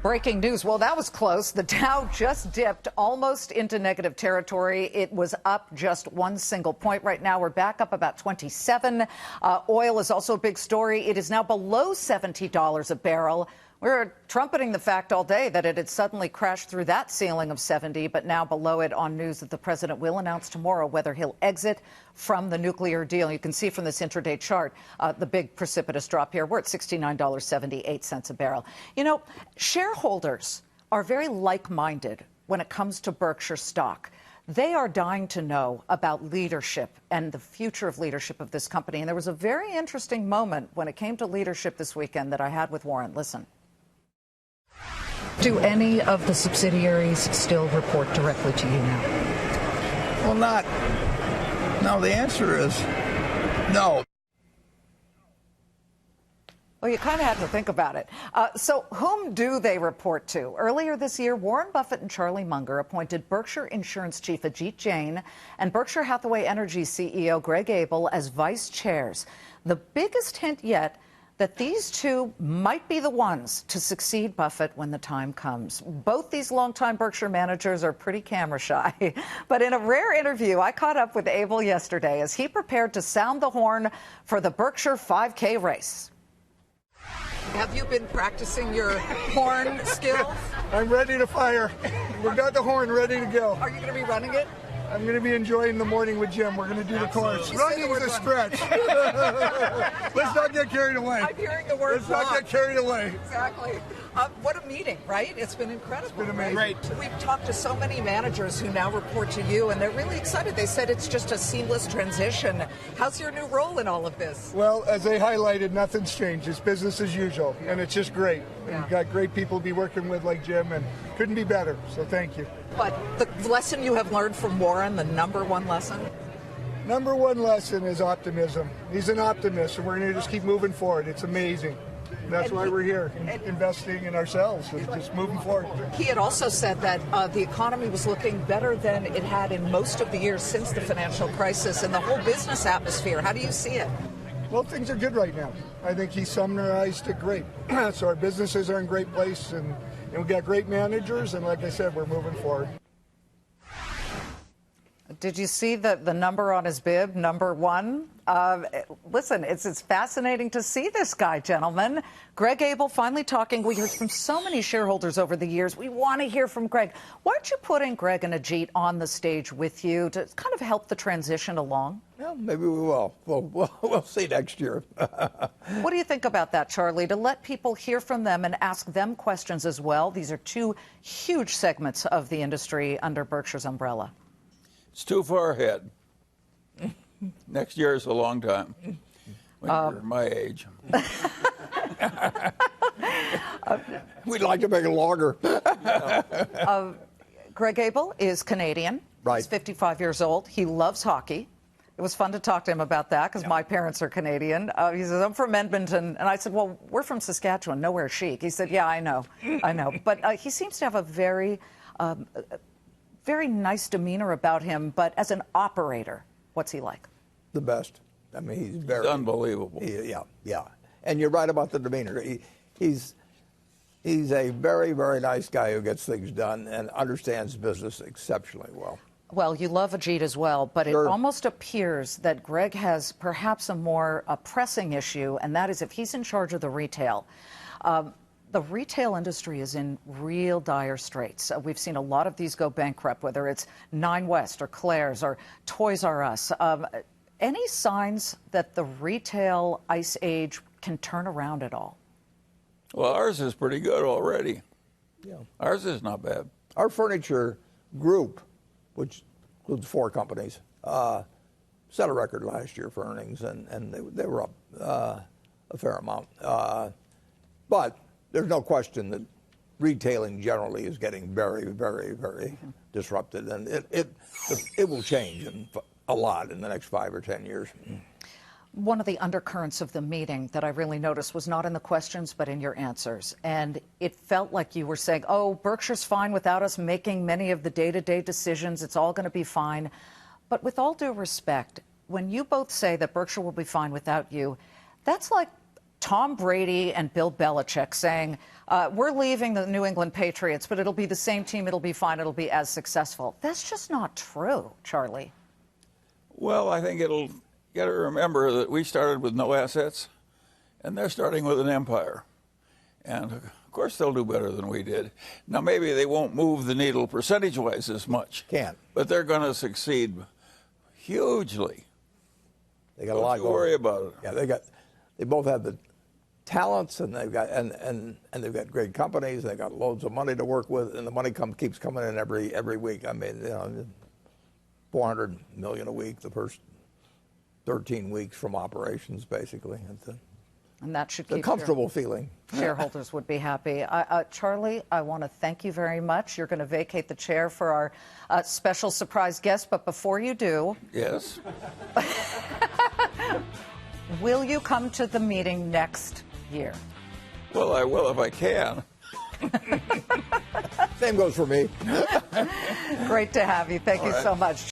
Breaking news. Well, that was close. The Dow just dipped almost into negative territory. It was up just one single point. Right now, we're back up about 27. Oil is also a big story. It is now below $70 a barrel. We were trumpeting the fact all day that it had suddenly crashed through that ceiling of 70, but now below it on news that the president will announce tomorrow whether he'll exit from the nuclear deal. You can see from this intraday chart the big precipitous drop here. We're at $69.78 a barrel. You know, shareholders are very like-minded when it comes to Berkshire stock. They are dying to know about leadership and the future of leadership of this company. And there was a very interesting moment when it came to leadership this weekend that I had with Warren. Listen. Do any of the subsidiaries still report directly to you now? Well, no, the answer is no. Well, you kind of had to think about it. So whom do they report to? Earlier this year, Warren Buffett and Charlie Munger appointed Berkshire Insurance Chief Ajit Jain and Berkshire Hathaway Energy CEO Greg Abel as vice chairs. The biggest hint yet that these two might be the ones to succeed Buffett when the time comes. Both these longtime Berkshire managers are pretty camera shy. But in a rare interview, I caught up with Abel yesterday as he prepared to sound the horn for the Berkshire 5K race. Have you been practicing your horn skills? I'm ready to fire. We've got the horn ready to go. Are you going to be running it? I'm going to be enjoying the morning with Jim. We're going to do the course. Running is a stretch. Let's not get carried away. I'm hearing the word Let's not get carried away. Exactly. What a meeting, right? It's been incredible. It's been amazing. Right? We've talked to so many managers who now report to you, and they're really excited. They said it's just a seamless transition. How's your new role in all of this? Well, as they highlighted, nothing's changed. It's business as usual, and it's just great. Yeah. You've got great people to be working with like Jim, and couldn't be better, so thank you. But the lesson you have learned from Warren, the number one lesson? Number one lesson is optimism. He's an optimist, and we're going to just keep moving forward. It's amazing. That's why we're here, investing in ourselves and just moving forward. He had also said that the economy was looking better than it had in most of the years since the financial crisis and the whole business atmosphere. How do you see it? Well, things are good right now. I think he summarized it great. So our businesses are in a great place, and we've got great managers, and like I said, we're moving forward. Did you see the number on his bib, number one? Listen, it's fascinating to see this guy, gentlemen. Greg Abel finally talking. We heard from so many shareholders over the years. We want to hear from Greg. Why aren't you putting Greg and Ajit on the stage with you to kind of help the transition along? Well, maybe we will. We'll see next year. What do you think about that, Charlie? To let people hear from them and ask them questions as well. These are two huge segments of the industry under Berkshire's umbrella. It's too far ahead. Next year is a long time when you're my age. We'd like to make it longer. Greg Abel is Canadian. Right. He's 55 years old. He loves hockey. It was fun to talk to him about that because my parents are Canadian. He says, I'm from Edmonton. And I said, well, we're from Saskatchewan, nowhere chic. He said, yeah, I know. But he seems to have a very nice demeanor about him. But as an operator, what's he like? The best. I mean, he's unbelievable. Yeah. And you're right about the demeanor. He's a very, very nice guy who gets things done and understands business exceptionally well. Well, you love Ajit as well, but Sure. It almost appears that Greg has perhaps a more pressing issue, and that is if he's in charge of the retail. The retail industry is in real dire straits. We've seen a lot of these go bankrupt, whether it's Nine West or Claire's or Toys R Us. Any signs that the retail ice age can turn around at all? Well, ours is pretty good already. Yeah. Ours is not bad. Our furniture group, which includes 4 companies, set a record last year for earnings, and they were up a fair amount. But there's no question that retailing generally is getting very, very, very disrupted, and it will change a lot in the next 5 or 10 years. One of the undercurrents of the meeting that I really noticed was not in the questions, but in your answers. And it felt like you were saying, oh, Berkshire's fine without us making many of the day-to-day decisions. It's all going to be fine. But with all due respect, when you both say that Berkshire will be fine without you, that's like Tom Brady and Bill Belichick saying, we're leaving the New England Patriots, but it'll be the same team, it'll be fine, it'll be as successful. That's just not true, Charlie. Well, I think you got to remember that we started with no assets, and they're starting with an empire. And of course they'll do better than we did. Now maybe they won't move the needle percentage-wise as much. Can't. But they're going to succeed hugely. They got a lot Don't going. worry about it. Yeah, they both have the talents, and they've got and they've got great companies. They got loads of money to work with, and the money keeps coming in every week. I mean, $400 million a week the first 13 weeks from operations, basically. And that should A keep comfortable feeling. shareholders would be happy. Charlie, I want to thank you very much. You're going to vacate the chair for our special surprise guest, but before you do, Yes. will you come to the meeting next year? Well, I will if I can. Same goes for me. Great to have you. Thank you so much.